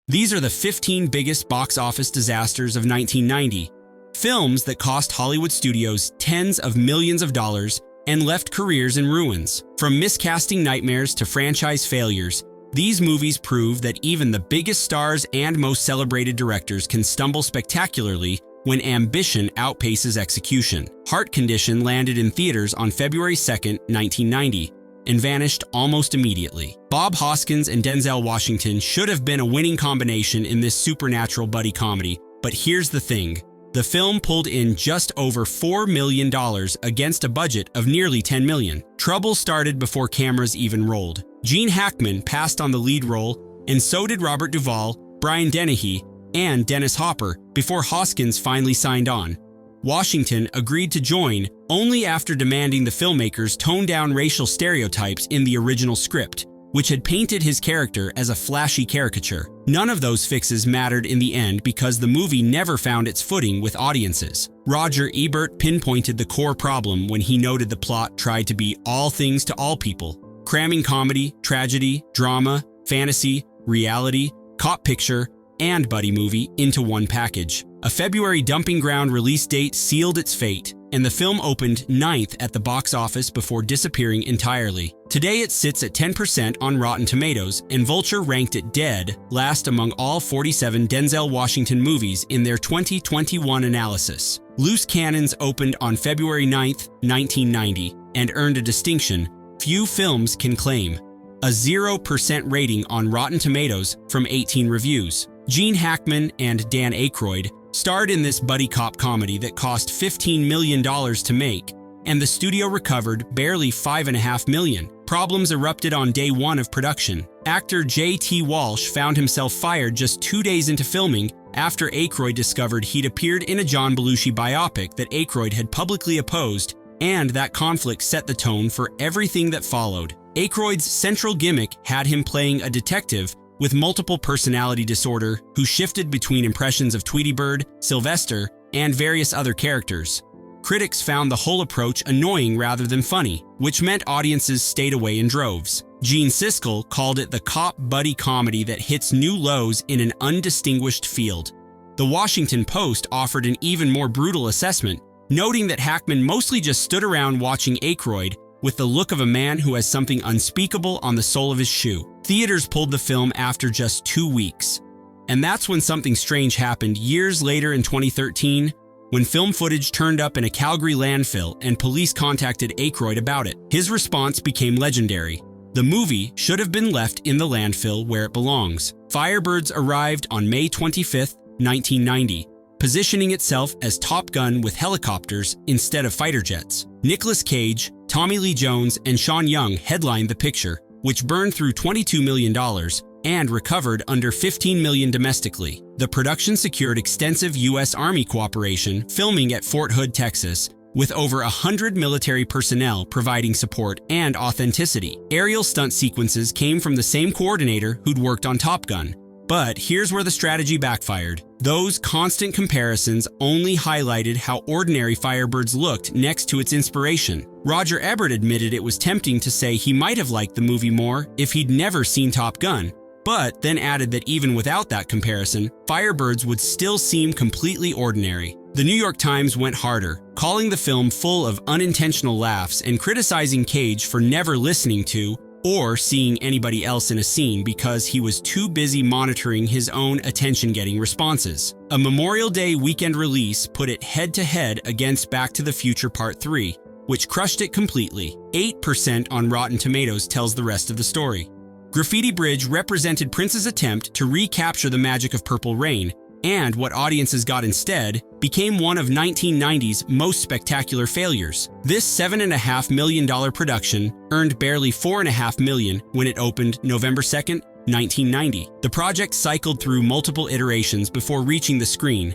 These are the 15 biggest box office disasters of 1990, films that cost Hollywood studios tens of millions of dollars and left careers in ruins. From miscasting nightmares to franchise failures, these movies prove that even the biggest stars and most celebrated directors can stumble spectacularly when ambition outpaces execution. Heart Condition landed in theaters on February 2, 1990, and vanished almost immediately. Bob Hoskins and Denzel Washington should have been a winning combination in this supernatural buddy comedy, but here's the thing. The film pulled in just over $4 million against a budget of nearly $10 million. Trouble started before cameras even rolled. Gene Hackman passed on the lead role, and so did Robert Duvall, Brian Dennehy, and Dennis Hopper before Hoskins finally signed on. Washington agreed to join only after demanding the filmmakers tone down racial stereotypes in the original script, which had painted his character as a flashy caricature. None of those fixes mattered in the end because the movie never found its footing with audiences. Roger Ebert pinpointed the core problem when he noted the plot tried to be all things to all people, cramming comedy, tragedy, drama, fantasy, reality, cop picture, and buddy movie into one package. A February dumping ground release date sealed its fate, and the film opened 9th at the box office before disappearing entirely. Today it sits at 10% on Rotten Tomatoes, and Vulture ranked it dead last among all 47 Denzel Washington movies in their 2021 analysis. Loose Cannons opened on February 9th, 1990, and earned a distinction few films can claim: a 0% rating on Rotten Tomatoes from 18 reviews. Gene Hackman and Dan Aykroyd starred in this buddy cop comedy that cost $15 million to make, and the studio recovered barely $5.5 million. Problems erupted on day one of production. Actor J.T. Walsh found himself fired just 2 days into filming after Aykroyd discovered he'd appeared in a John Belushi biopic that Aykroyd had publicly opposed, and that conflict set the tone for everything that followed. Aykroyd's central gimmick had him playing a detective with multiple personality disorder who shifted between impressions of Tweety Bird, Sylvester, and various other characters. Critics found the whole approach annoying rather than funny, which meant audiences stayed away in droves. Gene Siskel called it the cop buddy comedy that hits new lows in an undistinguished field. The Washington Post offered an even more brutal assessment, noting that Hackman mostly just stood around watching Aykroyd with the look of a man who has something unspeakable on the sole of his shoe. Theaters pulled the film after just 2 weeks. And that's when something strange happened years later in 2013, when film footage turned up in a Calgary landfill and police contacted Aykroyd about it. His response became legendary. The movie should have been left in the landfill where it belongs. Firebirds arrived on May 25, 1990, positioning itself as Top Gun with helicopters instead of fighter jets. Nicolas Cage, Tommy Lee Jones, and Sean Young headlined the picture, which burned through $22 million and recovered under $15 million domestically. The production secured extensive U.S. Army cooperation, filming at Fort Hood, Texas, with over 100 military personnel providing support and authenticity. Aerial stunt sequences came from the same coordinator who'd worked on Top Gun. But here's where the strategy backfired. Those constant comparisons only highlighted how ordinary Firebirds looked next to its inspiration. Roger Ebert admitted it was tempting to say he might have liked the movie more if he'd never seen Top Gun, but then added that even without that comparison, Firebirds would still seem completely ordinary. The New York Times went harder, calling the film full of unintentional laughs and criticizing Cage for never listening to or seeing anybody else in a scene because he was too busy monitoring his own attention-getting responses. A Memorial Day weekend release put it head-to-head against Back to the Future Part 3, which crushed it completely. 8% on Rotten Tomatoes tells the rest of the story. Graffiti Bridge represented Prince's attempt to recapture the magic of Purple Rain, and what audiences got instead became one of 1990's most spectacular failures. This $7.5 million production earned barely $4.5 million when it opened November 2nd, 1990. The project cycled through multiple iterations before reaching the screen.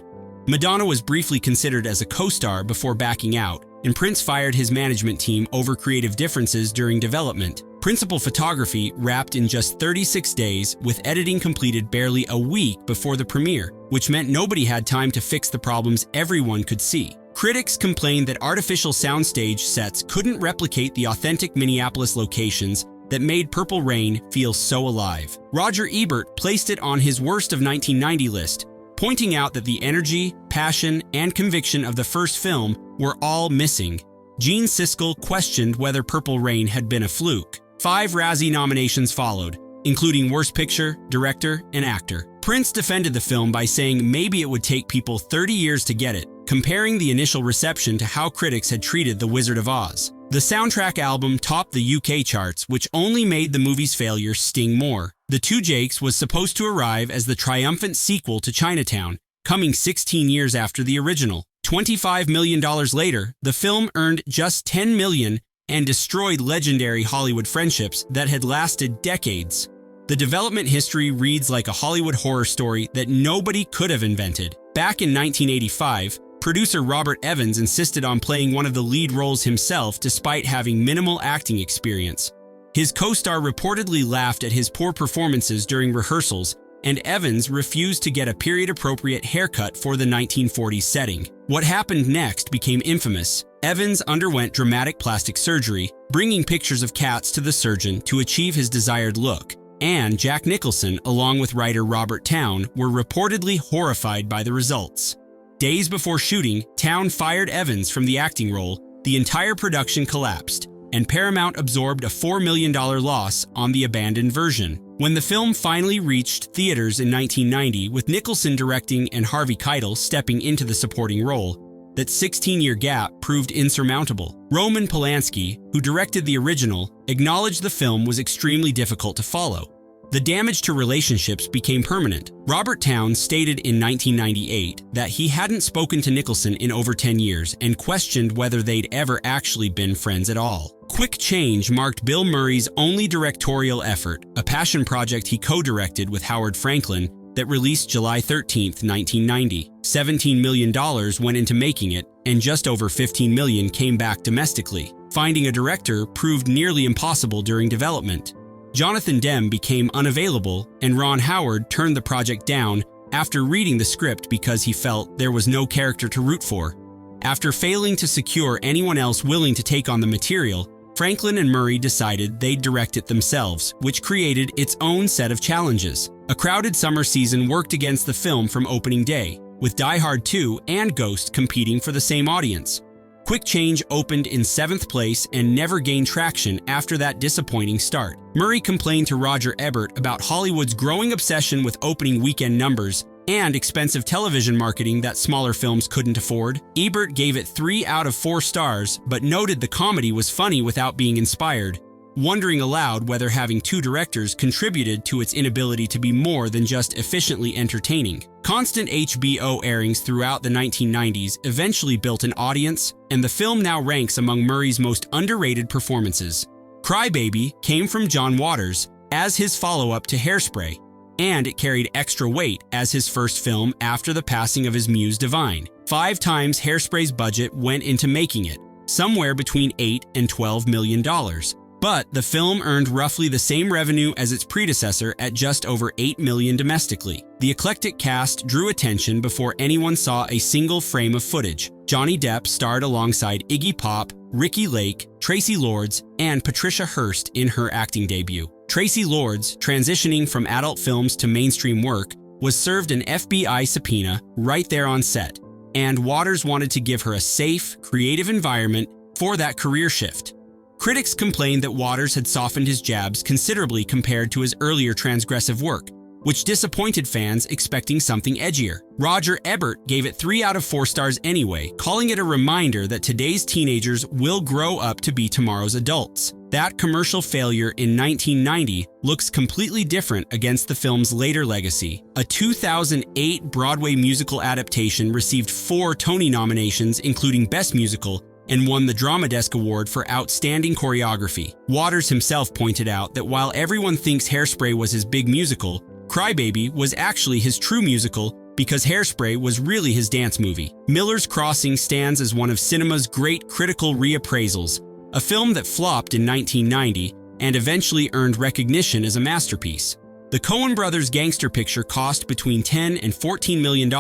Madonna was briefly considered as a co-star before backing out, and Prince fired his management team over creative differences during development. Principal photography wrapped in just 36 days, with editing completed barely a week before the premiere, which meant nobody had time to fix the problems everyone could see. Critics complained that artificial soundstage sets couldn't replicate the authentic Minneapolis locations that made Purple Rain feel so alive. Roger Ebert placed it on his worst of 1990 list, pointing out that the energy, passion, and conviction of the first film were all missing. Gene Siskel questioned whether Purple Rain had been a fluke. 5 Razzie nominations followed, including Worst Picture, Director, and Actor. Prince defended the film by saying maybe it would take people 30 years to get it, comparing the initial reception to how critics had treated The Wizard of Oz. The soundtrack album topped the UK charts, which only made the movie's failure sting more. The Two Jakes was supposed to arrive as the triumphant sequel to Chinatown, coming 16 years after the original. $25 million later, the film earned just $10 million and destroyed legendary Hollywood friendships that had lasted decades. The development history reads like a Hollywood horror story that nobody could have invented. Back in 1985, producer Robert Evans insisted on playing one of the lead roles himself despite having minimal acting experience. His co-star reportedly laughed at his poor performances during rehearsals, and Evans refused to get a period-appropriate haircut for the 1940s setting. What happened next became infamous. Evans underwent dramatic plastic surgery, bringing pictures of cats to the surgeon to achieve his desired look, and Jack Nicholson, along with writer Robert Towne, were reportedly horrified by the results. Days before shooting, Towne fired Evans from the acting role. The entire production collapsed, and Paramount absorbed a $4 million loss on the abandoned version. When the film finally reached theaters in 1990, with Nicholson directing and Harvey Keitel stepping into the supporting role, that 16-year gap proved insurmountable. Roman Polanski, who directed the original, acknowledged the film was extremely difficult to follow. The damage to relationships became permanent. Robert Towne stated in 1998 that he hadn't spoken to Nicholson in over 10 years and questioned whether they'd ever actually been friends at all. Quick Change marked Bill Murray's only directorial effort, a passion project he co-directed with Howard Franklin that released July 13, 1990. $17 million went into making it, and just over $15 million came back domestically. Finding a director proved nearly impossible during development. Jonathan Demme became unavailable, and Ron Howard turned the project down after reading the script because he felt there was no character to root for. After failing to secure anyone else willing to take on the material, Franklin and Murray decided they'd direct it themselves, which created its own set of challenges. A crowded summer season worked against the film from opening day, with Die Hard 2 and Ghost competing for the same audience. Quick Change opened in 7th place and never gained traction after that disappointing start. Murray complained to Roger Ebert about Hollywood's growing obsession with opening weekend numbers and expensive television marketing that smaller films couldn't afford. Ebert gave it 3 out of 4 stars, but noted the comedy was funny without being inspired, wondering aloud whether having 2 directors contributed to its inability to be more than just efficiently entertaining. Constant HBO airings throughout the 1990s eventually built an audience, and the film now ranks among Murray's most underrated performances. Cry Baby came from John Waters as his follow-up to Hairspray, and it carried extra weight as his first film after the passing of his muse Divine. 5 times Hairspray's budget went into making it, somewhere between $8 and $12 million. But the film earned roughly the same revenue as its predecessor at just over $8 million domestically. The eclectic cast drew attention before anyone saw a single frame of footage. Johnny Depp starred alongside Iggy Pop, Ricki Lake, Tracy Lords, and Patricia Hearst in her acting debut. Tracy Lords, transitioning from adult films to mainstream work, was served an FBI subpoena right there on set, and Waters wanted to give her a safe, creative environment for that career shift. Critics complained that Waters had softened his jabs considerably compared to his earlier transgressive work, which disappointed fans expecting something edgier. Roger Ebert gave it 3 out of 4 stars anyway, calling it a reminder that today's teenagers will grow up to be tomorrow's adults. That commercial failure in 1990 looks completely different against the film's later legacy. A 2008 Broadway musical adaptation received 4 Tony nominations, including Best Musical, and won the Drama Desk Award for Outstanding Choreography. Waters himself pointed out that while everyone thinks Hairspray was his big musical, Cry Baby was actually his true musical because Hairspray was really his dance movie. Miller's Crossing stands as one of cinema's great critical reappraisals, a film that flopped in 1990 and eventually earned recognition as a masterpiece. The Coen brothers' gangster picture cost between $10 and $14 million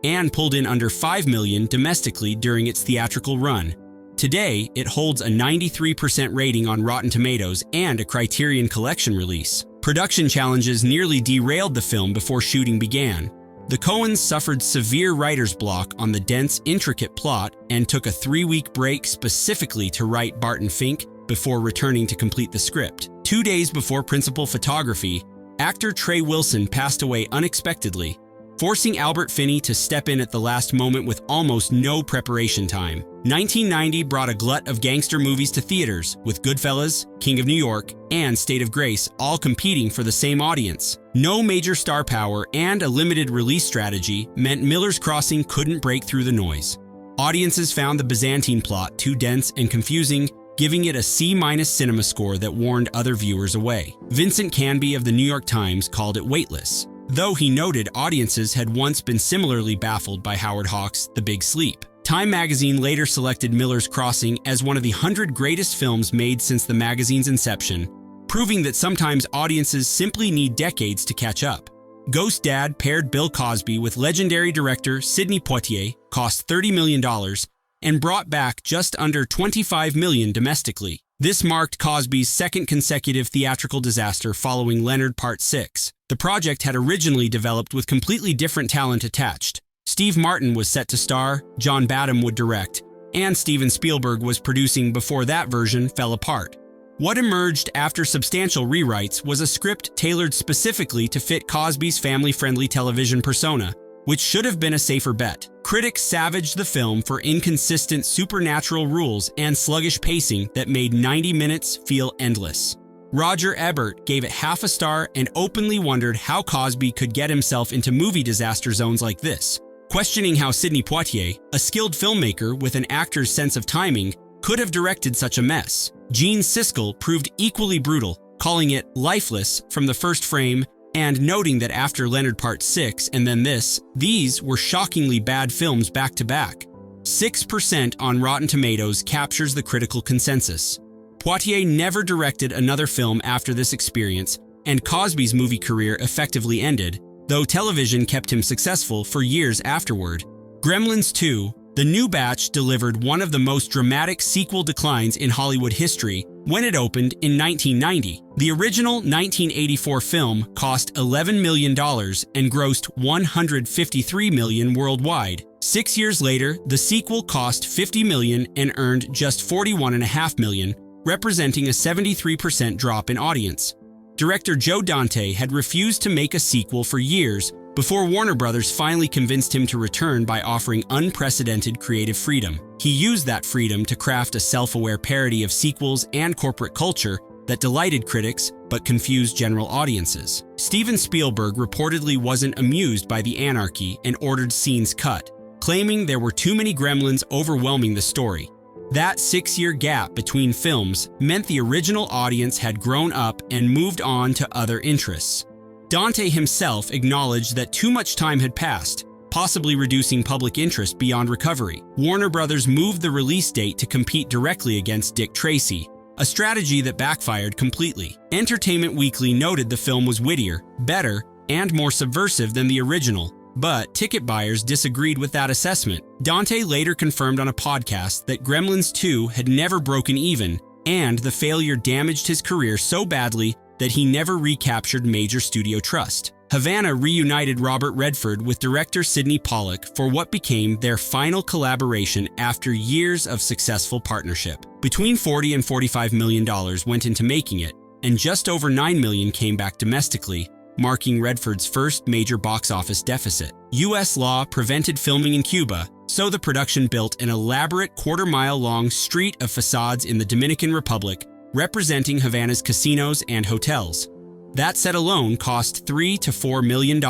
and pulled in under $5 million domestically during its theatrical run. Today, it holds a 93% rating on Rotten Tomatoes and a Criterion Collection release. Production challenges nearly derailed the film before shooting began. The Coens suffered severe writer's block on the dense, intricate plot and took a 3-week break specifically to write Barton Fink before returning to complete the script. 2 days before principal photography, actor Trey Wilson passed away unexpectedly, forcing Albert Finney to step in at the last moment with almost no preparation time. 1990 brought a glut of gangster movies to theaters, with Goodfellas, King of New York, and State of Grace all competing for the same audience. No major star power and a limited release strategy meant Miller's Crossing couldn't break through the noise. Audiences found the Byzantine plot too dense and confusing, giving it a C- cinema score that warned other viewers away. Vincent Canby of the New York Times called it weightless, though he noted audiences had once been similarly baffled by Howard Hawks' The Big Sleep. Time magazine later selected Miller's Crossing as one of the 100 greatest films made since the magazine's inception, proving that sometimes audiences simply need decades to catch up. Ghost Dad paired Bill Cosby with legendary director Sidney Poitier, cost $30 million, and brought back just under $25 million domestically. This marked Cosby's second consecutive theatrical disaster following Leonard Part 6. The project had originally developed with completely different talent attached. Steve Martin was set to star, John Badham would direct, and Steven Spielberg was producing before that version fell apart. What emerged after substantial rewrites was a script tailored specifically to fit Cosby's family-friendly television persona, which should have been a safer bet. Critics savaged the film for inconsistent supernatural rules and sluggish pacing that made 90 minutes feel endless. Roger Ebert gave it half a star and openly wondered how Cosby could get himself into movie disaster zones like this, questioning how Sidney Poitier, a skilled filmmaker with an actor's sense of timing, could have directed such a mess. Gene Siskel proved equally brutal, calling it lifeless from the first frame and noting that after Leonard Part 6 and then these were shockingly bad films back to back. 6% on Rotten Tomatoes captures the critical consensus. Poitier never directed another film after this experience, and Cosby's movie career effectively ended, though television kept him successful for years afterward. Gremlins 2, the new batch, delivered one of the most dramatic sequel declines in Hollywood history when it opened in 1990. The original 1984 film cost $11 million and grossed $153 million worldwide. 6 years later, the sequel cost $50 million and earned just $41.5 million, representing a 73% drop in audience. Director Joe Dante had refused to make a sequel for years before Warner Brothers finally convinced him to return by offering unprecedented creative freedom. He used that freedom to craft a self-aware parody of sequels and corporate culture that delighted critics but confused general audiences. Steven Spielberg reportedly wasn't amused by the anarchy and ordered scenes cut, claiming there were too many gremlins overwhelming the story. That 6-year gap between films meant the original audience had grown up and moved on to other interests. Dante himself acknowledged that too much time had passed, possibly reducing public interest beyond recovery. Warner Brothers moved the release date to compete directly against Dick Tracy, a strategy that backfired completely. Entertainment Weekly noted the film was wittier, better, and more subversive than the original, but ticket buyers disagreed with that assessment. Dante later confirmed on a podcast that Gremlins 2 had never broken even, and the failure damaged his career so badly that he never recaptured major studio trust. Havana reunited Robert Redford with director Sidney Pollack for what became their final collaboration after years of successful partnership. Between $40 and $45 million went into making it, and just over $9 million came back domestically, marking Redford's first major box office deficit. U.S. law prevented filming in Cuba, so the production built an elaborate quarter-mile-long street of facades in the Dominican Republic, representing Havana's casinos and hotels. That set alone cost $3 to $4 million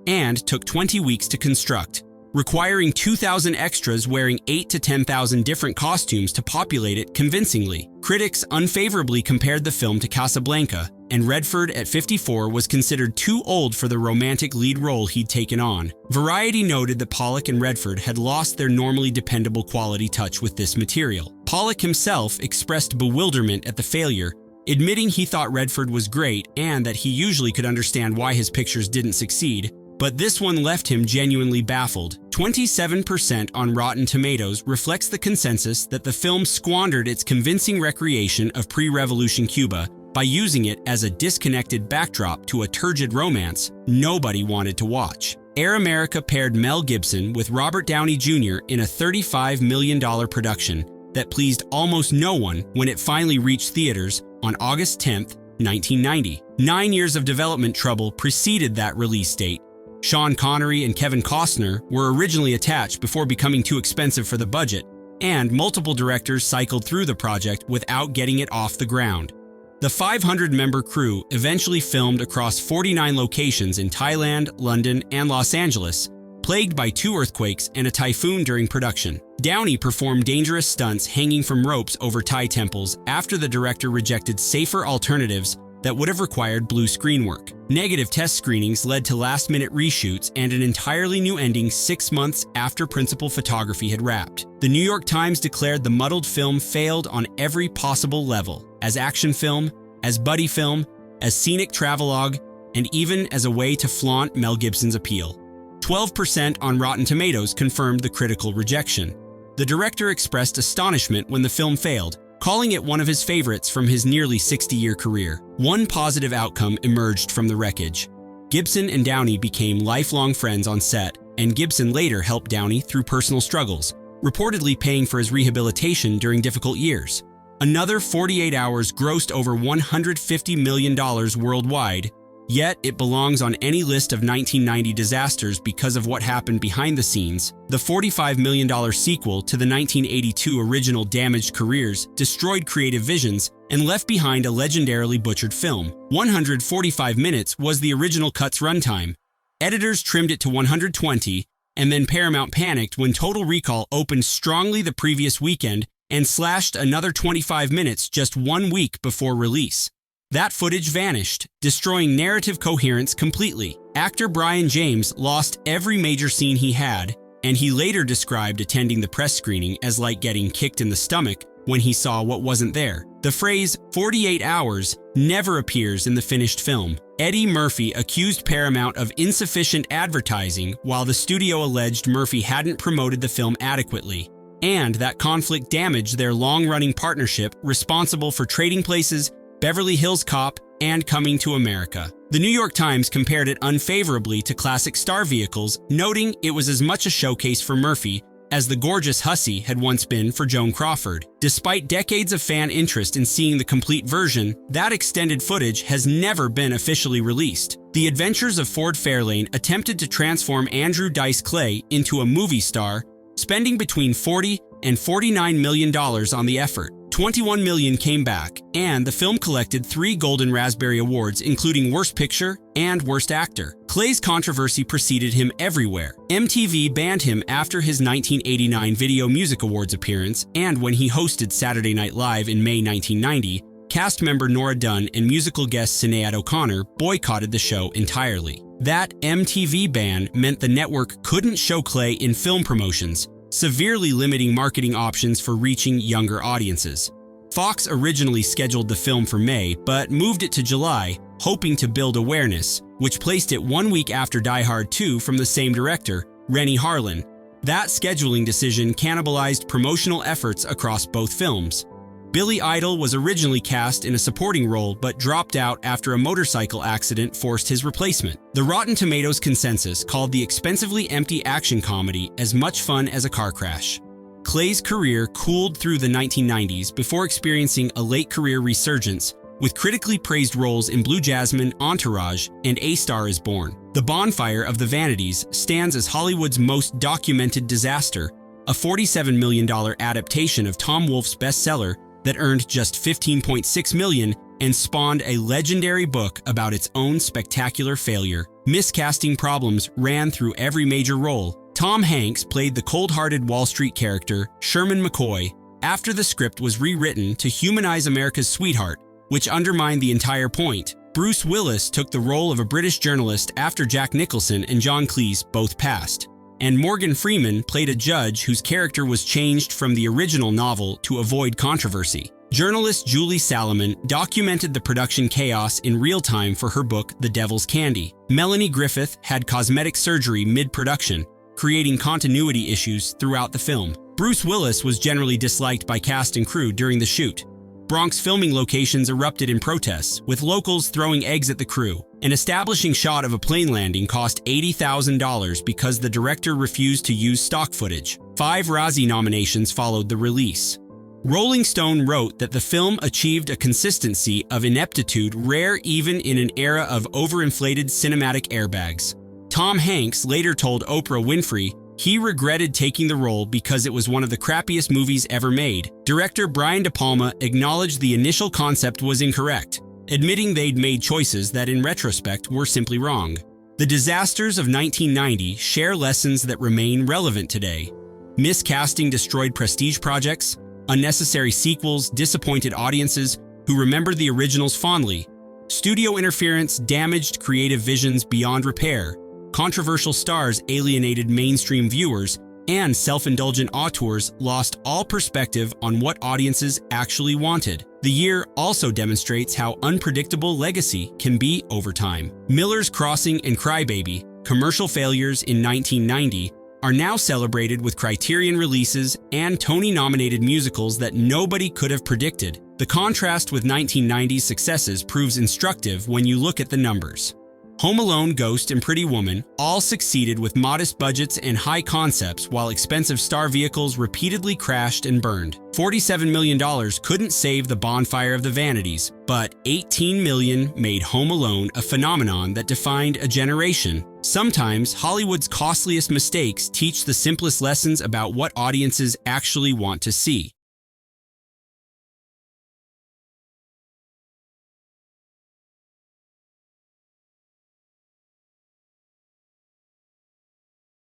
and took 20 weeks to construct, requiring 2,000 extras wearing 8,000 to 10,000 different costumes to populate it convincingly. Critics unfavorably compared the film to Casablanca, and Redford at 54 was considered too old for the romantic lead role he'd taken on. Variety noted that Pollack and Redford had lost their normally dependable quality touch with this material. Pollack himself expressed bewilderment at the failure, admitting he thought Redford was great and that he usually could understand why his pictures didn't succeed, but this one left him genuinely baffled. 27% on Rotten Tomatoes reflects the consensus that the film squandered its convincing recreation of pre-revolution Cuba by using it as a disconnected backdrop to a turgid romance nobody wanted to watch. Air America paired Mel Gibson with Robert Downey Jr. in a $35 million production that pleased almost no one when it finally reached theaters on August 10, 1990. 9 years of development trouble preceded that release date. Sean Connery and Kevin Costner were originally attached before becoming too expensive for the budget, and multiple directors cycled through the project without getting it off the ground. The 500-member crew eventually filmed across 49 locations in Thailand, London, and Los Angeles, plagued by 2 earthquakes and a typhoon during production. Downey performed dangerous stunts hanging from ropes over Thai temples after the director rejected safer alternatives that would have required blue screen work. Negative test screenings led to last-minute reshoots and an entirely new ending 6 months after principal photography had wrapped. The New York Times declared the muddled film failed on every possible level, as action film, as buddy film, as scenic travelogue, and even as a way to flaunt Mel Gibson's appeal. 12% on Rotten Tomatoes confirmed the critical rejection. The director expressed astonishment when the film failed, calling it one of his favorites from his nearly 60-year career. One positive outcome emerged from the wreckage. Gibson and Downey became lifelong friends on set, and Gibson later helped Downey through personal struggles, reportedly paying for his rehabilitation during difficult years. Another 48 Hours grossed over $150 million worldwide, yet it belongs on any list of 1990 disasters because of what happened behind the scenes. The $45 million sequel to the 1982 original Damaged Careers destroyed creative visions and left behind a legendarily butchered film. 145 minutes was the original cut's runtime. Editors trimmed it to 120, and then Paramount panicked when Total Recall opened strongly the previous weekend and slashed another 25 minutes just 1 week before release. That footage vanished, destroying narrative coherence completely. Actor Brian James lost every major scene he had, and he later described attending the press screening as like getting kicked in the stomach when he saw what wasn't there. The phrase 48 hours never appears in the finished film. Eddie Murphy accused Paramount of insufficient advertising while the studio alleged Murphy hadn't promoted the film adequately, and that conflict damaged their long-running partnership responsible for Trading Places, Beverly Hills Cop, and Coming to America. The New York Times compared it unfavorably to classic star vehicles, noting it was as much a showcase for Murphy as the gorgeous hussy had once been for Joan Crawford. Despite decades of fan interest in seeing the complete version, that extended footage has never been officially released. The Adventures of Ford Fairlane attempted to transform Andrew Dice Clay into a movie star, spending between $40 and $49 million on the effort. 21 million came back, and the film collected 3 Golden Raspberry Awards, including Worst Picture and Worst Actor. Clay's controversy preceded him everywhere. MTV banned him after his 1989 Video Music Awards appearance, and when he hosted Saturday Night Live in May 1990, cast member Nora Dunn and musical guest Sinead O'Connor boycotted the show entirely. That MTV ban meant the network couldn't show Clay in film promotions, severely limiting marketing options for reaching younger audiences. Fox originally scheduled the film for May, but moved it to July, hoping to build awareness, which placed it 1 week after Die Hard 2 from the same director, Renny Harlin. That scheduling decision cannibalized promotional efforts across both films. Billy Idol was originally cast in a supporting role but dropped out after a motorcycle accident forced his replacement. The Rotten Tomatoes consensus called the expensively empty action comedy as much fun as a car crash. Clay's career cooled through the 1990s before experiencing a late career resurgence with critically praised roles in Blue Jasmine, Entourage, and A Star is Born. The Bonfire of the Vanities stands as Hollywood's most documented disaster, a $47 million adaptation of Tom Wolfe's bestseller that earned just $15.6 million and spawned a legendary book about its own spectacular failure. Miscasting problems ran through every major role. Tom Hanks played the cold-hearted Wall Street character, Sherman McCoy, after the script was rewritten to humanize America's sweetheart, which undermined the entire point. Bruce Willis took the role of a British journalist after Jack Nicholson and John Cleese both passed. And Morgan Freeman played a judge whose character was changed from the original novel to avoid controversy. Journalist Julie Salomon documented the production chaos in real time for her book, The Devil's Candy. Melanie Griffith had cosmetic surgery mid-production, creating continuity issues throughout the film. Bruce Willis was generally disliked by cast and crew during the shoot. Bronx filming locations erupted in protests, with locals throwing eggs at the crew. An establishing shot of a plane landing cost $80,000 because the director refused to use stock footage. 5 Razzie nominations followed the release. Rolling Stone wrote that the film achieved a consistency of ineptitude rare even in an era of overinflated cinematic airbags. Tom Hanks later told Oprah Winfrey he regretted taking the role because it was one of the crappiest movies ever made. Director Brian De Palma acknowledged the initial concept was incorrect, admitting they'd made choices that in retrospect were simply wrong. The disasters of 1990 share lessons that remain relevant today. Miscasting destroyed prestige projects, unnecessary sequels disappointed audiences who remembered the originals fondly, studio interference damaged creative visions beyond repair, controversial stars alienated mainstream viewers, and self-indulgent auteurs lost all perspective on what audiences actually wanted. The year also demonstrates how unpredictable legacy can be over time. Miller's Crossing and Crybaby, commercial failures in 1990, are now celebrated with Criterion releases and Tony-nominated musicals that nobody could have predicted. The contrast with 1990's successes proves instructive when you look at the numbers. Home Alone, Ghost, and Pretty Woman all succeeded with modest budgets and high concepts, while expensive star vehicles repeatedly crashed and burned. $47 million couldn't save the Bonfire of the Vanities, but $18 million made Home Alone a phenomenon that defined a generation. Sometimes Hollywood's costliest mistakes teach the simplest lessons about what audiences actually want to see.